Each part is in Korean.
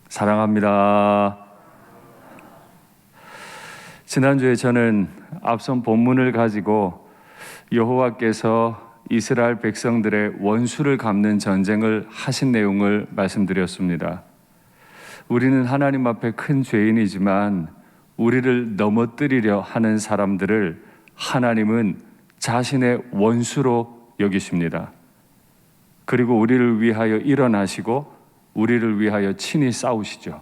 사랑합니다. 지난주에 저는 앞선 본문을 가지고 여호와께서 이스라엘 백성들의 원수를 갚는 전쟁을 하신 내용을 말씀드렸습니다. 우리는 하나님 앞에 큰 죄인이지만 우리를 넘어뜨리려 하는 사람들을 하나님은 자신의 원수로 여기십니다. 그리고 우리를 위하여 일어나시고 우리를 위하여 친히 싸우시죠.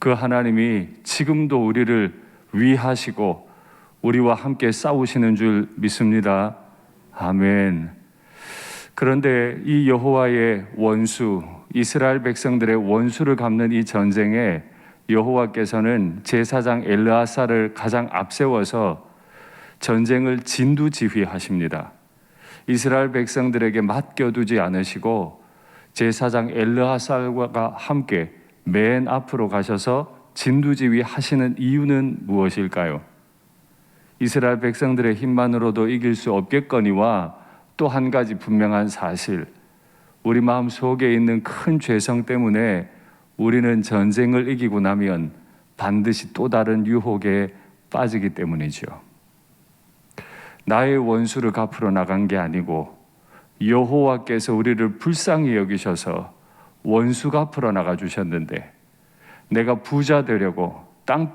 그 하나님이 지금도 우리를 위하시고 우리와 함께 싸우시는 줄 믿습니다. 아멘. 그런데 이 여호와의 원수, 이스라엘 백성들의 원수를 갚는 이 전쟁에 여호와께서는 제사장 엘르아사를 가장 앞세워서 전쟁을 진두지휘하십니다. 이스라엘 백성들에게 맡겨두지 않으시고 제사장 엘르아살과 함께 맨 앞으로 가셔서 진두지휘 하시는 이유는 무엇일까요? 이스라엘 백성들의 힘만으로도 이길 수 없겠거니와 또 한 가지 분명한 사실, 우리 마음 속에 있는 큰 죄성 때문에 우리는 전쟁을 이기고 나면 반드시 또 다른 유혹에 빠지기 때문이죠. 나의 원수를 갚으러 나간 게 아니고 여호와께서 우리를 불쌍히 여기셔서 원수 갚으러 나가 주셨는데, 내가 부자 되려고 땅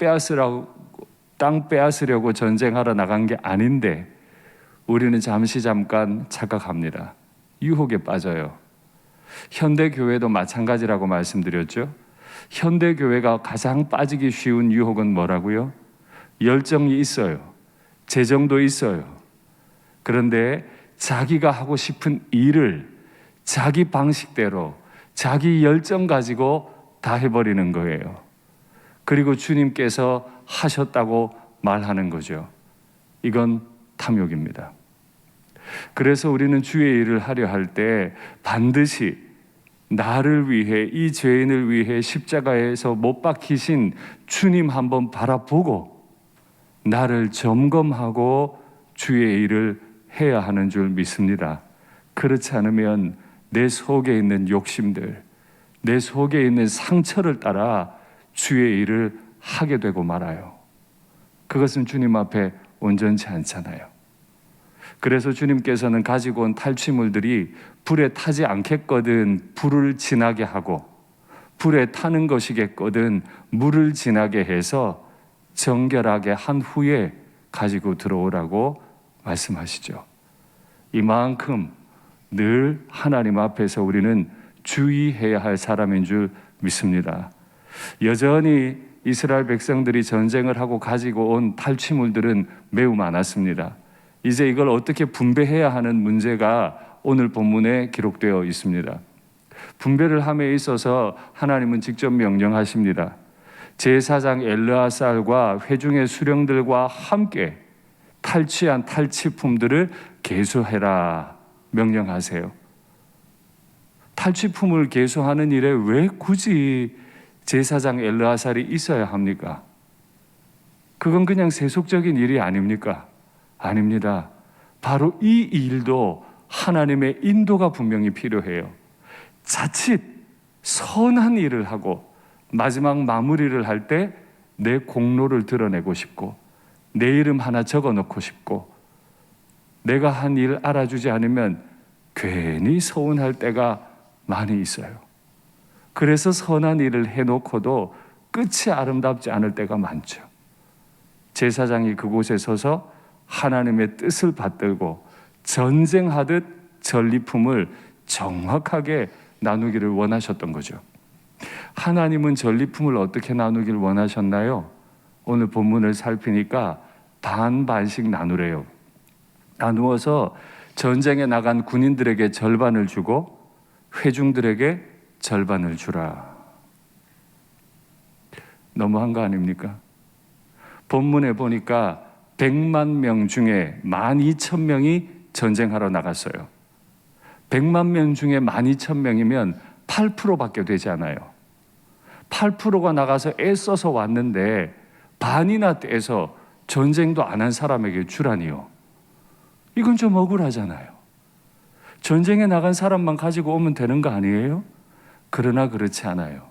빼앗으려고 전쟁하러 나간 게 아닌데 우리는 잠깐 착각합니다. 유혹에 빠져요. 현대교회도 마찬가지라고 말씀드렸죠. 현대교회가 가장 빠지기 쉬운 유혹은 뭐라고요? 열정이 있어요. 재정도 있어요. 그런데 자기가 하고 싶은 일을 자기 방식대로 자기 열정 가지고 다 해버리는 거예요. 그리고 주님께서 하셨다고 말하는 거죠. 이건 탐욕입니다. 그래서 우리는 주의 일을 하려 할 때 반드시 나를 위해, 이 죄인을 위해 십자가에서 못 박히신 주님 한번 바라보고 나를 점검하고 주의 일을 해야 하는 줄 믿습니다. 그렇지 않으면 내 속에 있는 욕심들, 내 속에 있는 상처를 따라 주의 일을 하게 되고 말아요. 그것은 주님 앞에 온전치 않잖아요. 그래서 주님께서는 가지고 온 탈취물들이 불에 타지 않겠거든 불을 지나게 하고, 불에 타는 것이겠거든 물을 지나게 해서 정결하게 한 후에 가지고 들어오라고 말씀하시죠. 이만큼 늘 하나님 앞에서 우리는 주의해야 할 사람인 줄 믿습니다. 여전히 이스라엘 백성들이 전쟁을 하고 가지고 온 탈취물들은 매우 많았습니다. 이제 이걸 어떻게 분배해야 하는 문제가 오늘 본문에 기록되어 있습니다. 분배를 함에 있어서 하나님은 직접 명령하십니다. 제사장 엘르아살과 회중의 수령들과 함께 탈취한 탈취품들을 계수해라 명령하세요. 탈취품을 계수하는 일에 왜 굳이 제사장 엘르아살이 있어야 합니까? 그건 그냥 세속적인 일이 아닙니까? 아닙니다. 바로 이 일도 하나님의 인도가 분명히 필요해요. 자칫 선한 일을 하고 마지막 마무리를 할 때 내 공로를 드러내고 싶고 내 이름 하나 적어 놓고 싶고, 내가 한 일 알아주지 않으면 괜히 서운할 때가 많이 있어요. 그래서 선한 일을 해놓고도 끝이 아름답지 않을 때가 많죠. 제사장이 그곳에 서서 하나님의 뜻을 받들고 전쟁하듯 전리품을 정확하게 나누기를 원하셨던 거죠. 하나님은 전리품을 어떻게 나누길 원하셨나요? 오늘 본문을 살피니까 반반씩 나누래요. 나누어서 전쟁에 나간 군인들에게 절반을 주고 회중들에게 절반을 주라. 너무한 거 아닙니까? 본문에 보니까 100만 명 중에 12,000명이 전쟁하러 나갔어요. 100만 명 중에 12,000명이면 8%밖에 되지 않아요. 8%가 나가서 애써서 왔는데 반이나 떼서 전쟁도 안 한 사람에게 주라니요. 이건 좀 억울하잖아요. 전쟁에 나간 사람만 가지고 오면 되는 거 아니에요? 그러나 그렇지 않아요.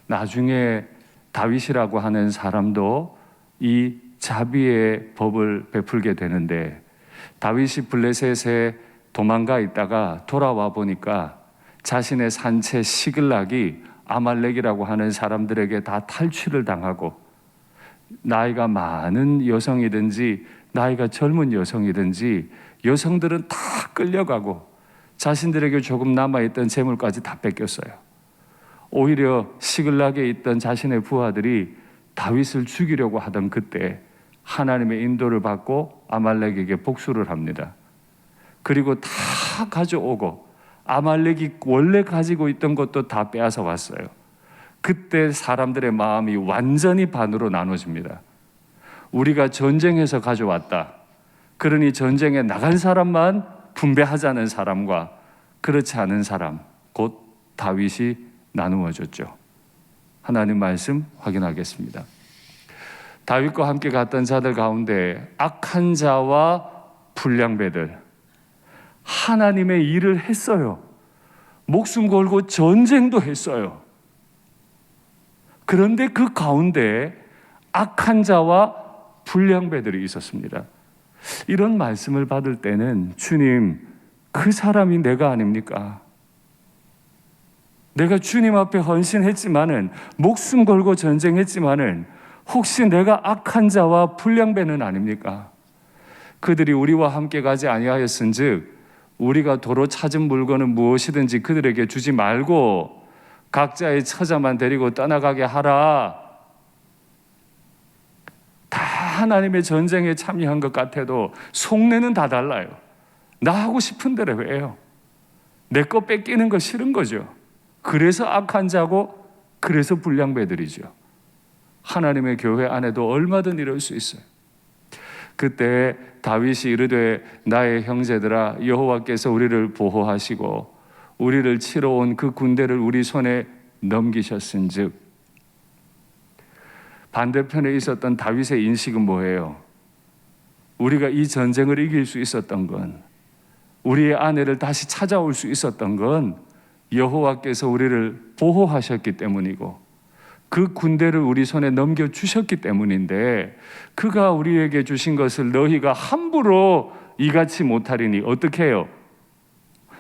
나중에 다윗이라고 하는 사람도 이 자비의 법을 베풀게 되는데, 다윗이 블레셋에 도망가 있다가 돌아와 보니까 자신의 산채 시글락이 아말렉이라고 하는 사람들에게 다 탈취를 당하고, 나이가 많은 여성이든지 나이가 젊은 여성이든지 여성들은 다 끌려가고 자신들에게 조금 남아있던 재물까지 다 뺏겼어요. 오히려 시글락에 있던 자신의 부하들이 다윗을 죽이려고 하던 그때 하나님의 인도를 받고 아말렉에게 복수를 합니다. 그리고 다 가져오고 아말렉이 원래 가지고 있던 것도 다 빼앗아 왔어요. 그때 사람들의 마음이 완전히 반으로 나눠집니다. 우리가 전쟁에서 가져왔다, 그러니 전쟁에 나간 사람만 분배하자는 사람과 그렇지 않은 사람, 곧 다윗이 나누어졌죠. 하나님 말씀 확인하겠습니다. 다윗과 함께 갔던 자들 가운데 악한 자와 불량배들, 하나님의 일을 했어요. 목숨 걸고 전쟁도 했어요. 그런데 그 가운데 악한 자와 불량배들이 있었습니다. 이런 말씀을 받을 때는, 주님, 그 사람이 내가 아닙니까? 내가 주님 앞에 헌신했지만은, 목숨 걸고 전쟁했지만은, 혹시 내가 악한 자와 불량배는 아닙니까? 그들이 우리와 함께 가지 아니하였은즉 우리가 도로 찾은 물건은 무엇이든지 그들에게 주지 말고 각자의 처자만 데리고 떠나가게 하라. 다 하나님의 전쟁에 참여한 것 같아도 속내는 다 달라요. 나 하고 싶은 대로 해요. 내 거 뺏기는 거 싫은 거죠. 그래서 악한 자고, 그래서 불량배들이죠. 하나님의 교회 안에도 얼마든 이럴 수 있어요. 그때 다윗이 이르되, 나의 형제들아, 여호와께서 우리를 보호하시고 우리를 치러 온 그 군대를 우리 손에 넘기셨은즉. 반대편에 있었던 다윗의 인식은 뭐예요? 우리가 이 전쟁을 이길 수 있었던 건, 우리의 아내를 다시 찾아올 수 있었던 건 여호와께서 우리를 보호하셨기 때문이고 그 군대를 우리 손에 넘겨주셨기 때문인데, 그가 우리에게 주신 것을 너희가 함부로 이같이 못하리니 어떻게 해요?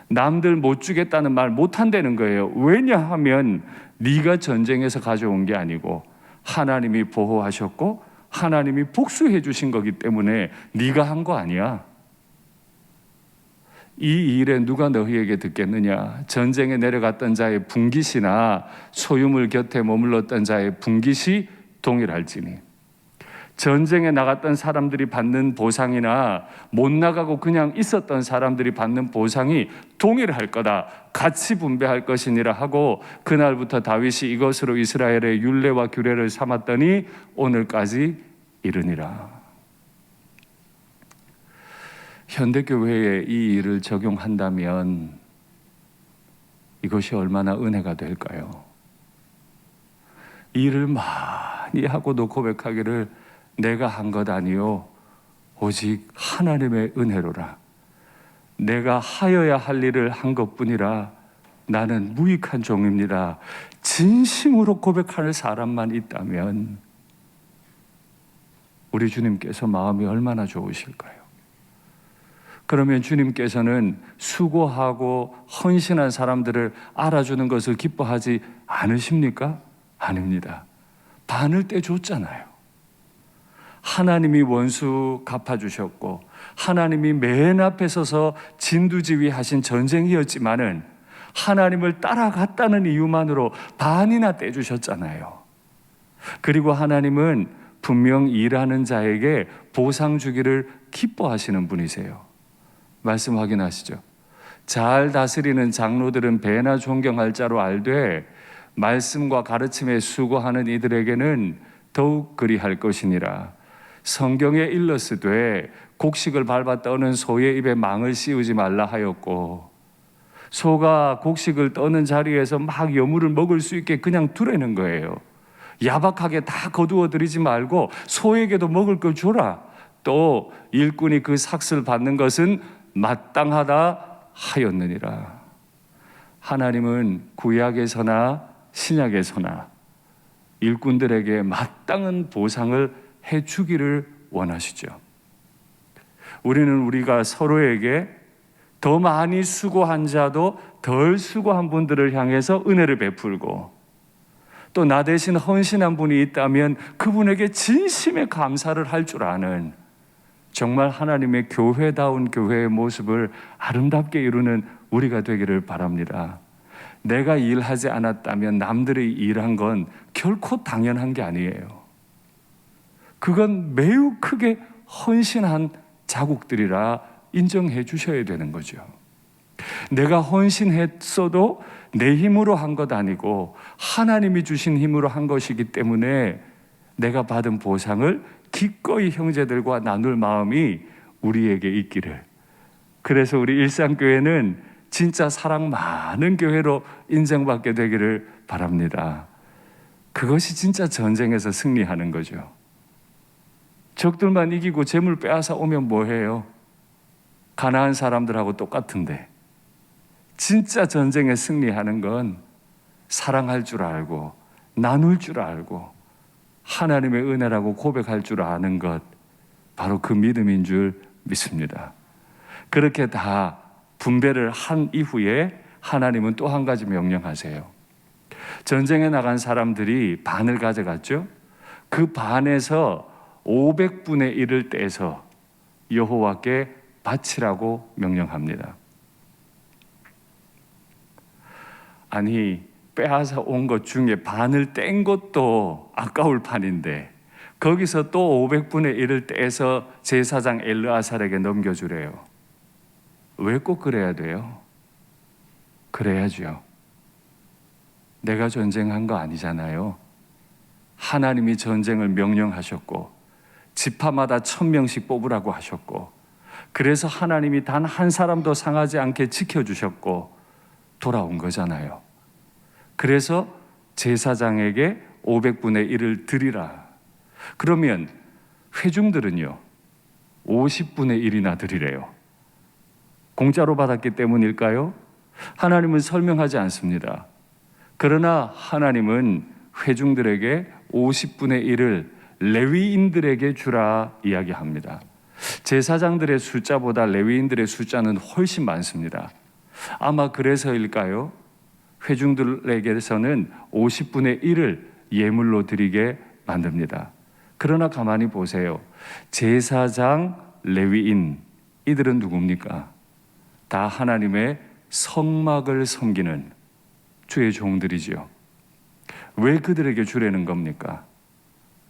남들 못 주겠다는 말 못한다는 거예요. 왜냐하면 네가 전쟁에서 가져온 게 아니고 하나님이 보호하셨고 하나님이 복수해 주신 거기 때문에 네가 한 거 아니야. 이 일에 누가 너희에게 듣겠느냐? 전쟁에 내려갔던 자의 분깃이나 소유물 곁에 머물렀던 자의 분깃이 동일할지니. 전쟁에 나갔던 사람들이 받는 보상이나 못 나가고 그냥 있었던 사람들이 받는 보상이 동일할 거다, 같이 분배할 것이니라 하고, 그날부터 다윗이 이것으로 이스라엘의 율례와 규례를 삼았더니 오늘까지 이르니라. 현대교회에 이 일을 적용한다면 이것이 얼마나 은혜가 될까요? 이 일을 많이 하고도 고백하기를, 내가 한 것 아니요 오직 하나님의 은혜로라. 내가 하여야 할 일을 한 것뿐이라 나는 무익한 종입니다. 진심으로 고백하는 사람만 있다면 우리 주님께서 마음이 얼마나 좋으실까요? 그러면 주님께서는 수고하고 헌신한 사람들을 알아주는 것을 기뻐하지 않으십니까? 아닙니다. 반을 떼줬잖아요. 하나님이 원수 갚아주셨고 하나님이 맨 앞에 서서 진두지휘하신 전쟁이었지만은 하나님을 따라갔다는 이유만으로 반이나 떼주셨잖아요. 그리고 하나님은 분명 일하는 자에게 보상 주기를 기뻐하시는 분이세요. 말씀 확인하시죠. 잘 다스리는 장로들은 배나 존경할 자로 알되 말씀과 가르침에 수고하는 이들에게는 더욱 그리할 것이니라. 성경에 일렀으되 곡식을 밟아 떠는 소의 입에 망을 씌우지 말라 하였고, 소가 곡식을 떠는 자리에서 막 여물을 먹을 수 있게 그냥 두라는 거예요. 야박하게 다 거두어 들이지 말고 소에게도 먹을 걸 줘라. 또 일꾼이 그 삭슬 받는 것은 마땅하다 하였느니라. 하나님은 구약에서나 신약에서나 일꾼들에게 마땅한 보상을 해주기를 원하시죠. 우리는 우리가 서로에게 더 많이 수고한 자도 덜 수고한 분들을 향해서 은혜를 베풀고, 또 나 대신 헌신한 분이 있다면 그분에게 진심의 감사를 할 줄 아는, 정말 하나님의 교회다운 교회의 모습을 아름답게 이루는 우리가 되기를 바랍니다. 내가 일하지 않았다면 남들이 일한 건 결코 당연한 게 아니에요. 그건 매우 크게 헌신한 자국들이라 인정해 주셔야 되는 거죠. 내가 헌신했어도 내 힘으로 한 것 아니고 하나님이 주신 힘으로 한 것이기 때문에 내가 받은 보상을 기꺼이 형제들과 나눌 마음이 우리에게 있기를. 그래서 우리 일상교회는 진짜 사랑 많은 교회로 인정받게 되기를 바랍니다. 그것이 진짜 전쟁에서 승리하는 거죠. 적들만 이기고 재물 빼앗아 오면 뭐해요? 가나안 사람들하고 똑같은데, 진짜 전쟁에 승리하는 건 사랑할 줄 알고 나눌 줄 알고 하나님의 은혜라고 고백할 줄 아는 것, 바로 그 믿음인 줄 믿습니다. 그렇게 다 분배를 한 이후에 하나님은 또 한 가지 명령하세요. 전쟁에 나간 사람들이 반을 가져갔죠. 그 반에서 500분의 1을 떼서 여호와께 바치라고 명령합니다. 아니, 빼앗아 온 것 중에 반을 뗀 것도 아까울 판인데 거기서 또 500분의 1을 떼서 제사장 엘르아살에게 넘겨주래요. 왜 꼭 그래야 돼요? 그래야죠. 내가 전쟁한 거 아니잖아요. 하나님이 전쟁을 명령하셨고 지파마다 1000명씩 뽑으라고 하셨고, 그래서 하나님이 단 한 사람도 상하지 않게 지켜주셨고 돌아온 거잖아요. 그래서 제사장에게 500분의 1을 드리라. 그러면 회중들은요 50분의 1이나 드리래요. 공짜로 받았기 때문일까요? 하나님은 설명하지 않습니다. 그러나 하나님은 회중들에게 50분의 1을 레위인들에게 주라 이야기합니다. 제사장들의 숫자보다 레위인들의 숫자는 훨씬 많습니다. 아마 그래서일까요? 회중들에게서는 50분의 1을 예물로 드리게 만듭니다. 그러나 가만히 보세요. 제사장, 레위인, 이들은 누굽니까? 다 하나님의 성막을 섬기는 주의 종들이죠. 왜 그들에게 주려는 겁니까?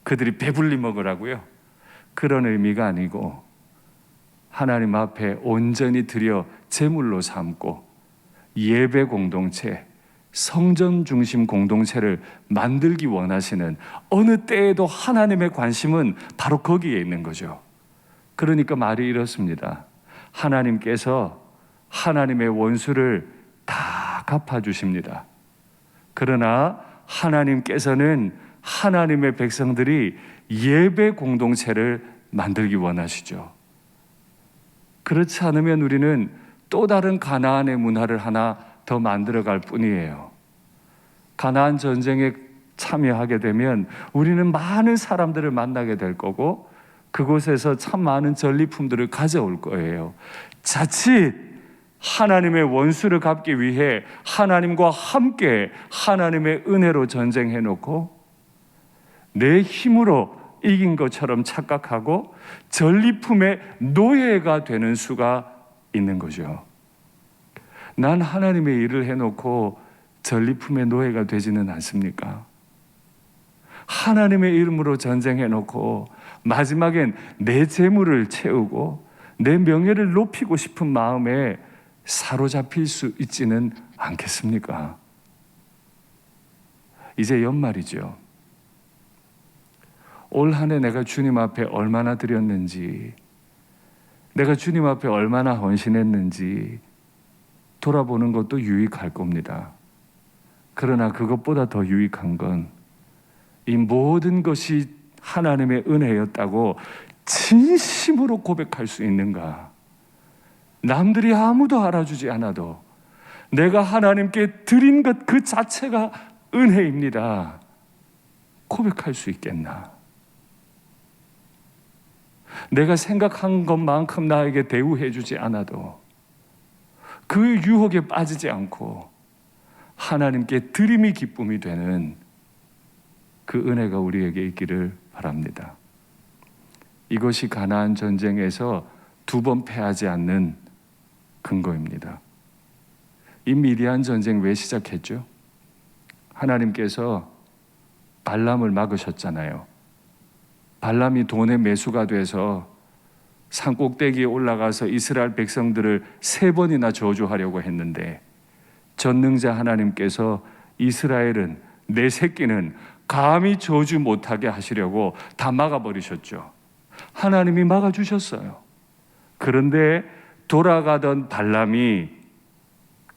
그들이 배불리 먹으라고요? 그런 의미가 아니고 하나님 앞에 온전히 드려 제물로 삼고 예배 공동체, 성전 중심 공동체를 만들기 원하시는, 어느 때에도 하나님의 관심은 바로 거기에 있는 거죠. 그러니까 말이 이렇습니다. 하나님께서 하나님의 원수를 다 갚아주십니다. 그러나 하나님께서는 하나님의 백성들이 예배 공동체를 만들기 원하시죠. 그렇지 않으면 우리는 또 다른 가나안의 문화를 하나 더 만들어갈 뿐이에요. 가나안 전쟁에 참여하게 되면 우리는 많은 사람들을 만나게 될 거고 그곳에서 참 많은 전리품들을 가져올 거예요. 자칫 하나님의 원수를 갚기 위해 하나님과 함께 하나님의 은혜로 전쟁해놓고 내 힘으로 이긴 것처럼 착각하고 전리품의 노예가 되는 수가 있는 거죠. 난 하나님의 일을 해놓고 전리품의 노예가 되지는 않습니까? 하나님의 이름으로 전쟁해놓고 마지막엔 내 재물을 채우고 내 명예를 높이고 싶은 마음에 사로잡힐 수 있지는 않겠습니까? 이제 연말이죠. 올 한 해 내가 주님 앞에 얼마나 드렸는지, 내가 주님 앞에 얼마나 헌신했는지 돌아보는 것도 유익할 겁니다. 그러나 그것보다 더 유익한 건 이 모든 것이 하나님의 은혜였다고 진심으로 고백할 수 있는가? 남들이 아무도 알아주지 않아도 내가 하나님께 드린 것 그 자체가 은혜입니다. 고백할 수 있겠나? 내가 생각한 것만큼 나에게 대우해 주지 않아도 그 유혹에 빠지지 않고 하나님께 드림이 기쁨이 되는 그 은혜가 우리에게 있기를 바랍니다. 이것이 가나안 전쟁에서 2번 패하지 않는 근거입니다. 이 미디안 전쟁 왜 시작했죠? 하나님께서 발람을 막으셨잖아요. 발람이 돈의 매수가 돼서 산꼭대기에 올라가서 이스라엘 백성들을 3번이나 저주하려고 했는데 전능자 하나님께서 이스라엘은 내 새끼는 감히 저주 못하게 하시려고 다 막아버리셨죠. 하나님이 막아주셨어요. 그런데 돌아가던 발람이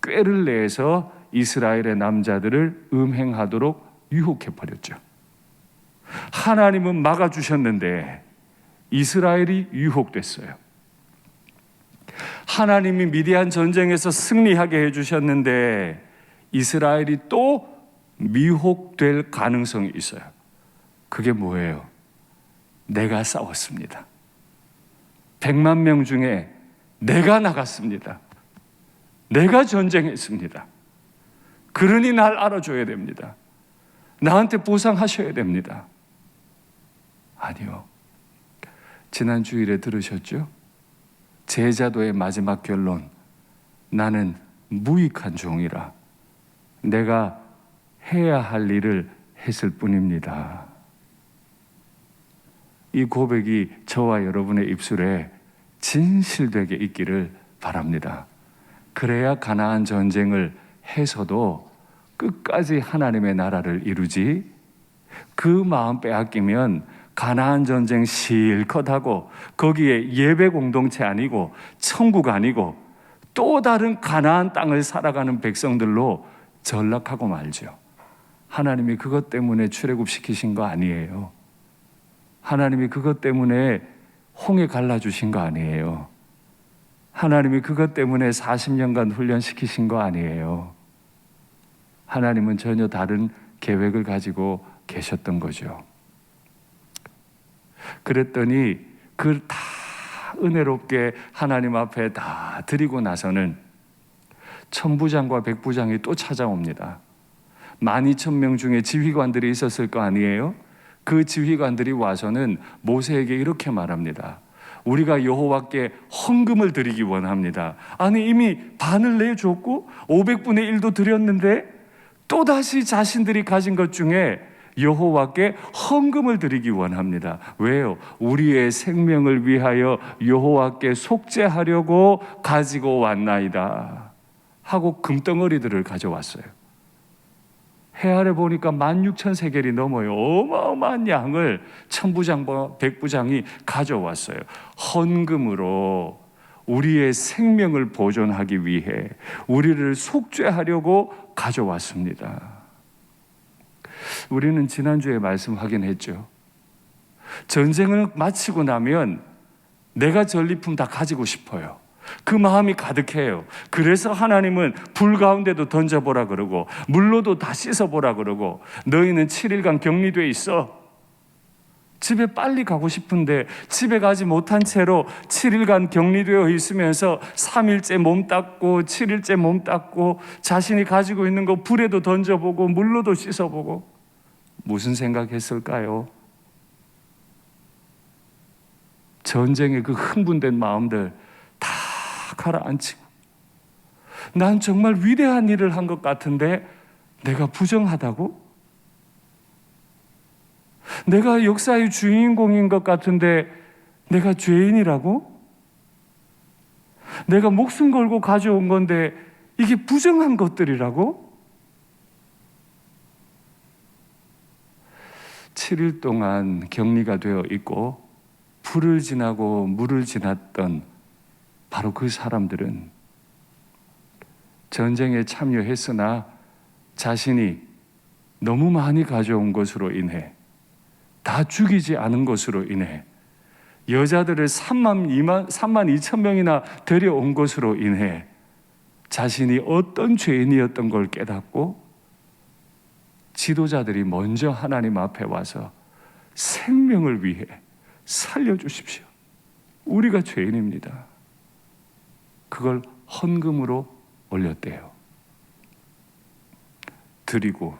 꾀를 내서 이스라엘의 남자들을 음행하도록 유혹해버렸죠. 하나님은 막아주셨는데 이스라엘이 유혹됐어요. 하나님이 미디안 전쟁에서 승리하게 해주셨는데 이스라엘이 또 미혹될 가능성이 있어요. 그게 뭐예요? 내가 싸웠습니다. 100만 명 중에 내가 나갔습니다. 내가 전쟁했습니다. 그러니 날 알아줘야 됩니다. 나한테 보상하셔야 됩니다. 아니요. 지난 주일에 들으셨죠? 제자도의 마지막 결론. 나는 무익한 종이라 내가 해야 할 일을 했을 뿐입니다. 이 고백이 저와 여러분의 입술에 진실되게 있기를 바랍니다. 그래야 가나안 전쟁을 해서도 끝까지 하나님의 나라를 이루지, 그 마음 빼앗기면 가나안 전쟁 실컷 하고 거기에 예배 공동체 아니고 천국 아니고 또 다른 가나안 땅을 살아가는 백성들로 전락하고 말죠. 하나님이 그것 때문에 출애굽시키신 거 아니에요. 하나님이 그것 때문에 홍해 갈라주신 거 아니에요. 하나님이 그것 때문에 40년간 훈련시키신 거 아니에요. 하나님은 전혀 다른 계획을 가지고 계셨던 거죠. 그랬더니 그 다 은혜롭게 하나님 앞에 다 드리고 나서는 천부장과 백부장이 또 찾아옵니다. 12,000명 중에 지휘관들이 있었을 거 아니에요? 그 지휘관들이 와서는 모세에게 이렇게 말합니다. 우리가 여호와께 헌금을 드리기 원합니다. 아니 이미 반을 내줬고 500분의 1도 드렸는데 또다시 자신들이 가진 것 중에 여호와께 헌금을 드리기 원합니다. 왜요? 우리의 생명을 위하여 여호와께 속죄하려고 가지고 왔나이다 하고 금덩어리들을 가져왔어요. 해 아래 보니까 16,000세겔이 넘어요. 어마어마한 양을 천부장과 백부장이 가져왔어요. 헌금으로 우리의 생명을 보존하기 위해 우리를 속죄하려고 가져왔습니다. 우리는 지난주에 말씀 확인했죠. 전쟁을 마치고 나면 내가 전리품 다 가지고 싶어요. 그 마음이 가득해요. 그래서 하나님은 불 가운데도 던져보라 그러고 물로도 다 씻어보라 그러고 너희는 7일간 격리돼 있어. 집에 빨리 가고 싶은데 집에 가지 못한 채로 7일간 격리되어 있으면서 3일째 몸 닦고 7일째 몸 닦고 자신이 가지고 있는 거 불에도 던져보고 물로도 씻어보고 무슨 생각했을까요? 전쟁의 그 흥분된 마음들 다 가라앉히고 난 정말 위대한 일을 한 것 같은데 내가 부정하다고? 내가 역사의 주인공인 것 같은데 내가 죄인이라고? 내가 목숨 걸고 가져온 건데 이게 부정한 것들이라고? 7일 동안 격리가 되어 있고 불을 지나고 물을 지났던 바로 그 사람들은 전쟁에 참여했으나 자신이 너무 많이 가져온 것으로 인해 다 죽이지 않은 것으로 인해 여자들을 32,000명이나 데려온 것으로 인해 자신이 어떤 죄인이었던 걸 깨닫고 지도자들이 먼저 하나님 앞에 와서 생명을 위해 살려주십시오. 우리가 죄인입니다. 그걸 헌금으로 올렸대요. 드리고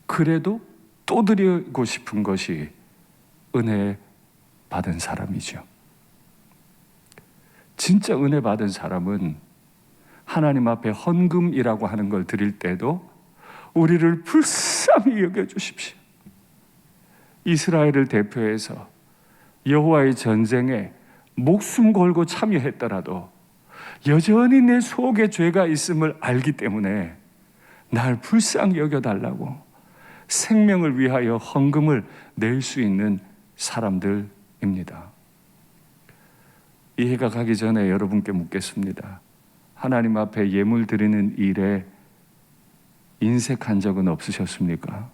그래도 또 드리고 싶은 것이 은혜 받은 사람이죠. 진짜 은혜 받은 사람은 하나님 앞에 헌금이라고 하는 걸 드릴 때도 우리를 불쌍히 여겨주십시오. 이스라엘을 대표해서 여호와의 전쟁에 목숨 걸고 참여했더라도 여전히 내 속에 죄가 있음을 알기 때문에 날 불쌍히 여겨달라고 생명을 위하여 헌금을 낼 수 있는 사람들입니다. 이해가 가기 전에 여러분께 묻겠습니다. 하나님 앞에 예물 드리는 일에 인색한 적은 없으셨습니까?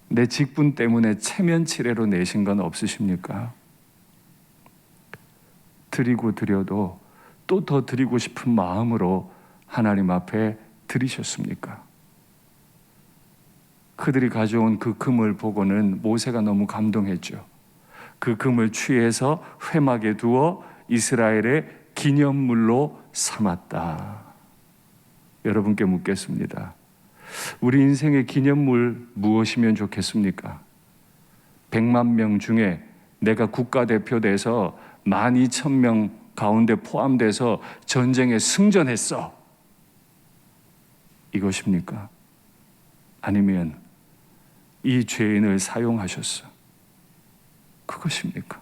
내 직분 때문에 체면치레로 내신 건 없으십니까? 드리고 드려도 또 더 드리고 싶은 마음으로 하나님 앞에 드리셨습니까? 그들이 가져온 그 금을 보고는 모세가 너무 감동했죠. 그 금을 취해서 회막에 두어 이스라엘의 기념물로 삼았다. 여러분께 묻겠습니다. 우리 인생의 기념물 무엇이면 좋겠습니까? 100만 명 중에 내가 국가대표 돼서 12,000명 가운데 포함돼서 전쟁에 승전했어. 이것입니까? 아니면 이 죄인을 사용하셨어. 그것입니까?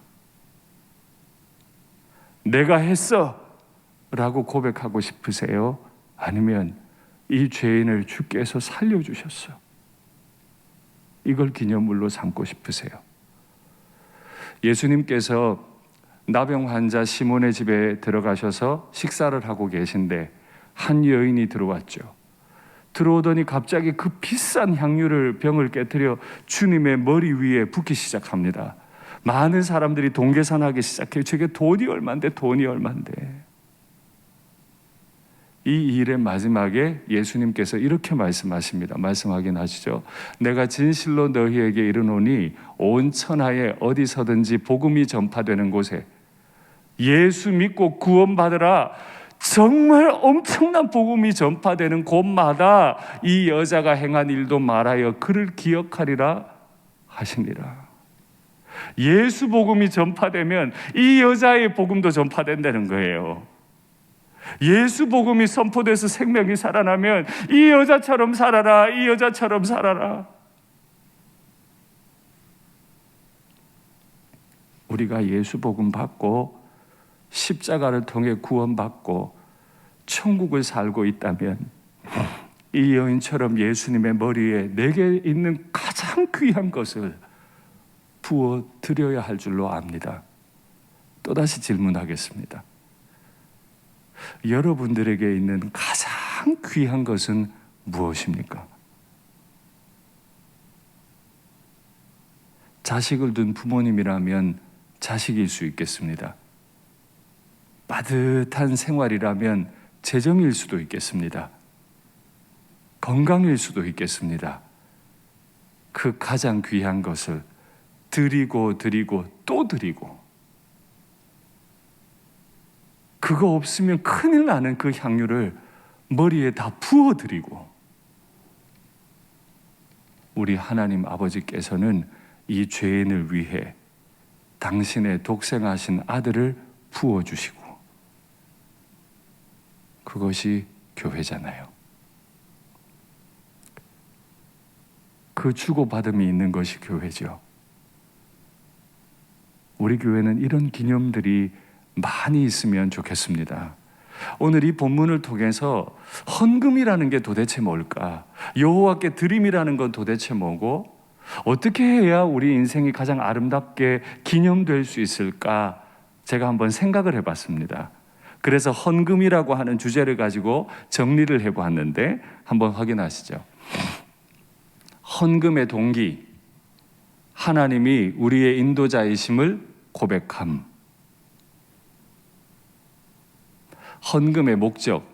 내가 했어 라고 고백하고 싶으세요? 아니면 이 죄인을 주께서 살려주셨어. 이걸 기념물로 삼고 싶으세요? 예수님께서 나병 환자 시몬의 집에 들어가셔서 식사를 하고 계신데 한 여인이 들어왔죠. 들어오더니 갑자기 그 비싼 향유를 병을 깨트려 주님의 머리 위에 붓기 시작합니다. 많은 사람들이 동계산하기 시작해요. 저게 돈이 얼만데. 이 일의 마지막에 예수님께서 이렇게 말씀하십니다. 말씀하긴 하시죠. 내가 진실로 너희에게 이르노니 온 천하에 어디서든지 복음이 전파되는 곳에 예수 믿고 구원받으라. 정말 엄청난 복음이 전파되는 곳마다 이 여자가 행한 일도 말하여 그를 기억하리라 하시니라. 예수 복음이 전파되면 이 여자의 복음도 전파된다는 거예요. 예수 복음이 선포돼서 생명이 살아나면 이 여자처럼 살아라, 이 여자처럼 살아라. 우리가 예수 복음 받고 십자가를 통해 구원받고 천국을 살고 있다면 이 여인처럼 예수님의 머리에 내게 있는 가장 귀한 것을 부어 드려야 할 줄로 압니다. 또다시 질문하겠습니다. 여러분들에게 있는 가장 귀한 것은 무엇입니까? 자식을 둔 부모님이라면 자식일 수 있겠습니다. 빠듯한 생활이라면 재정일 수도 있겠습니다. 건강일 수도 있겠습니다. 그 가장 귀한 것을 드리고 또 드리고, 그거 없으면 큰일 나는 그 향유를 머리에 다 부어드리고, 우리 하나님 아버지께서는 이 죄인을 위해 당신의 독생하신 아들을 부어주시고, 그것이 교회잖아요. 그 주고받음이 있는 것이 교회죠. 우리 교회는 이런 기념들이 많이 있으면 좋겠습니다. 오늘 이 본문을 통해서 헌금이라는 게 도대체 뭘까? 여호와께 드림이라는 건 도대체 뭐고? 어떻게 해야 우리 인생이 가장 아름답게 기념될 수 있을까? 제가 한번 생각을 해봤습니다. 그래서 헌금이라고 하는 주제를 가지고 정리를 해보았는데 한번 확인하시죠. 헌금의 동기, 하나님이 우리의 인도자이심을 고백함. 헌금의 목적,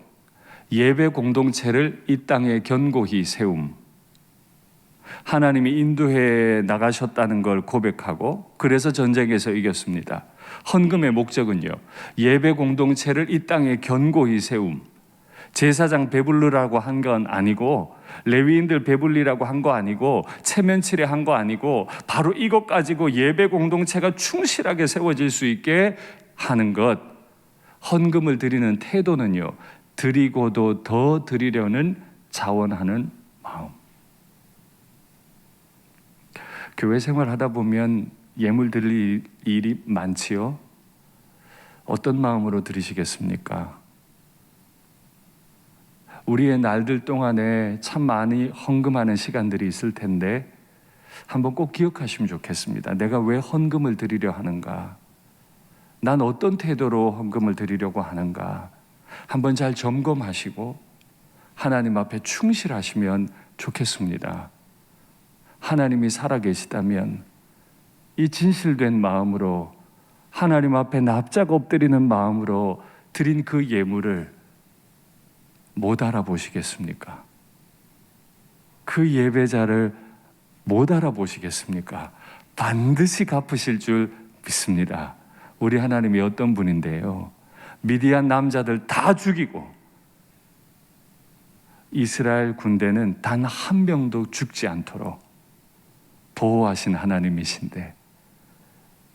예배 공동체를 이 땅에 견고히 세움, 하나님이 인도해 나가셨다는 걸 고백하고 그래서 전쟁에서 이겼습니다. 헌금의 목적은요, 예배 공동체를 이 땅에 견고히 세움, 제사장 배불르라고 한 건 아니고 레위인들 배불리라고 한 거 아니고 체면치레 한 거 아니고 바로 이것 가지고 예배 공동체가 충실하게 세워질 수 있게 하는 것. 헌금을 드리는 태도는요, 드리고도 더 드리려는 자원하는 마음. 교회 생활하다 보면 예물 드릴 일이 많지요. 어떤 마음으로 드리시겠습니까? 우리의 날들 동안에 참 많이 헌금하는 시간들이 있을 텐데 한번 꼭 기억하시면 좋겠습니다. 내가 왜 헌금을 드리려 하는가? 난 어떤 태도로 헌금을 드리려고 하는가? 한번 잘 점검하시고 하나님 앞에 충실하시면 좋겠습니다. 하나님이 살아계시다면 이 진실된 마음으로 하나님 앞에 납작 엎드리는 마음으로 드린 그 예물을 못 알아보시겠습니까? 그 예배자를 못 알아보시겠습니까? 반드시 갚으실 줄 믿습니다. 우리 하나님이 어떤 분인데요, 미디안 남자들 다 죽이고 이스라엘 군대는 단 한 명도 죽지 않도록 보호하신 하나님이신데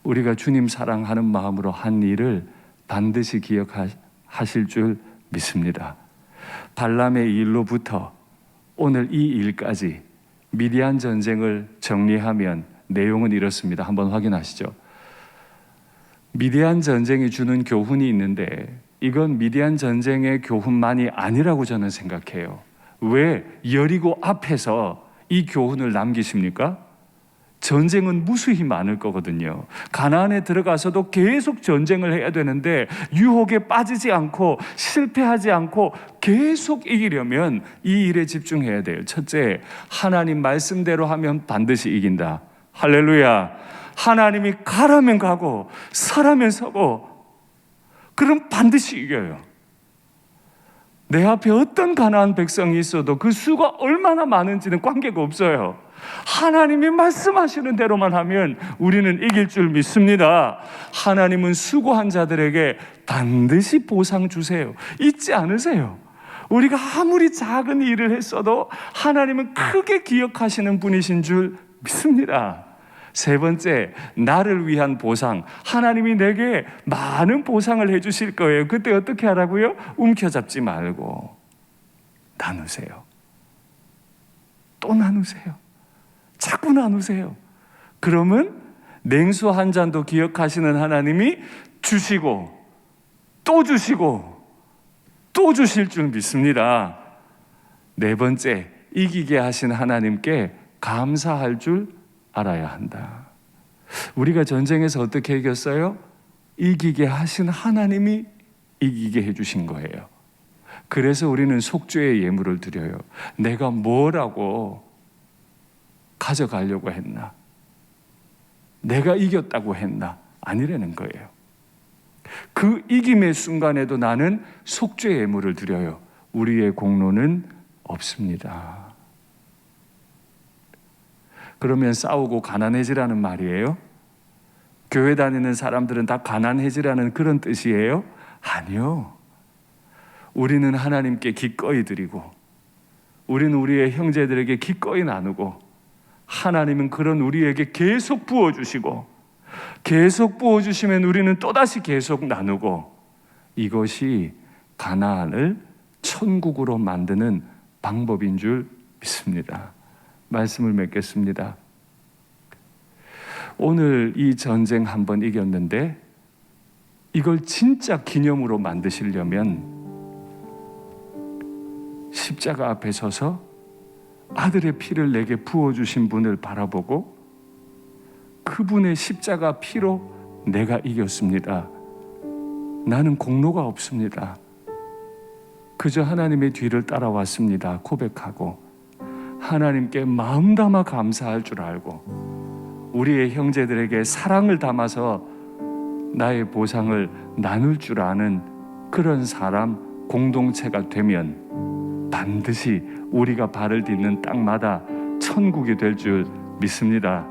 우리가 주님 사랑하는 마음으로 한 일을 반드시 기억하실 줄 믿습니다. 발람의 일로부터 오늘 이 일까지 미디안 전쟁을 정리하면 내용은 이렇습니다. 한번 확인하시죠. 미디안 전쟁이 주는 교훈이 있는데 이건 미디안 전쟁의 교훈만이 아니라고 저는 생각해요. 왜 여리고 앞에서 이 교훈을 남기십니까? 전쟁은 무수히 많을 거거든요. 가나안에 들어가서도 계속 전쟁을 해야 되는데 유혹에 빠지지 않고 실패하지 않고 계속 이기려면 이 일에 집중해야 돼요. 첫째, 하나님 말씀대로 하면 반드시 이긴다. 할렐루야. 하나님이 가라면 가고 서라면 서고 그럼 반드시 이겨요. 내 앞에 어떤 가나안 백성이 있어도 그 수가 얼마나 많은지는 관계가 없어요. 하나님이 말씀하시는 대로만 하면 우리는 이길 줄 믿습니다. 하나님은 수고한 자들에게 반드시 보상 주세요. 잊지 않으세요. 우리가 아무리 작은 일을 했어도 하나님은 크게 기억하시는 분이신 줄 믿습니다. 세 번째, 나를 위한 보상. 하나님이 내게 많은 보상을 해주실 거예요. 그때 어떻게 하라고요? 움켜잡지 말고 나누세요. 또 나누세요. 자꾸 나누세요. 그러면 냉수 한 잔도 기억하시는 하나님이 주시고 또 주시고 또 주실 줄 믿습니다. 네 번째, 이기게 하신 하나님께 감사할 줄 알아야 한다. 우리가 전쟁에서 어떻게 이겼어요? 이기게 하신 하나님이 이기게 해주신 거예요. 그래서 우리는 속죄의 예물을 드려요. 내가 뭐라고 가져가려고 했나? 내가 이겼다고 했나? 아니라는 거예요. 그 이김의 순간에도 나는 속죄의 예물을 드려요. 우리의 공로는 없습니다. 그러면 싸우고 가난해지라는 말이에요? 교회 다니는 사람들은 다 가난해지라는 그런 뜻이에요? 아니요. 우리는 하나님께 기꺼이 드리고 우리는 우리의 형제들에게 기꺼이 나누고 하나님은 그런 우리에게 계속 부어주시고 계속 부어주시면 우리는 또다시 계속 나누고 이것이 가나안을 천국으로 만드는 방법인 줄 믿습니다. 말씀을 맺겠습니다. 오늘 이 전쟁 한번 이겼는데 이걸 진짜 기념으로 만드시려면 십자가 앞에 서서 아들의 피를 내게 부어주신 분을 바라보고 그분의 십자가 피로 내가 이겼습니다. 나는 공로가 없습니다. 그저 하나님의 뒤를 따라왔습니다. 고백하고 하나님께 마음 담아 감사할 줄 알고 우리의 형제들에게 사랑을 담아서 나의 보상을 나눌 줄 아는 그런 사람 공동체가 되면 반드시 우리가 발을 딛는 땅마다 천국이 될 줄 믿습니다.